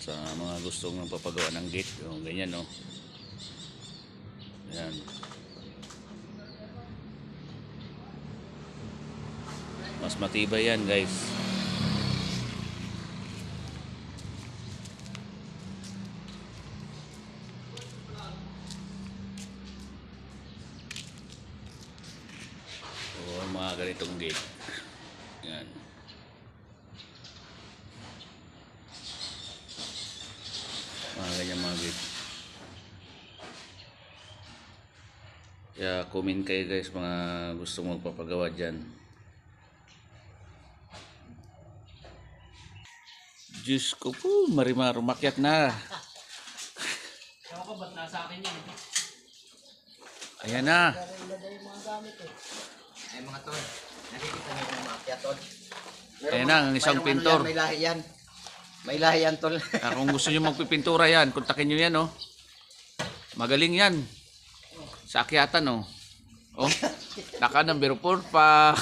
sa mga gustong papagawa ng gate. O, ganyan, no. Ayan. Mas matibay yan, guys. O, mga ganitong gate. Yan. Mga ganyan mga gate. Kaya comment kayo guys, mga gusto magpapagawa dyan. Diyos ko po, marimar, umakyat na. Ewan ko ba't nasa akin yun? Ayan na. Ay mga tol, nakikita niyo yung mga kaya tol. Ayan na, ang isang pintor. May lahi yan. May lahi yan tol. Kung gusto nyo magpipintura yan, kontakin nyo yan, oh. Magaling yan. Sa akyatan, oh. Oh, naka number 4 pa.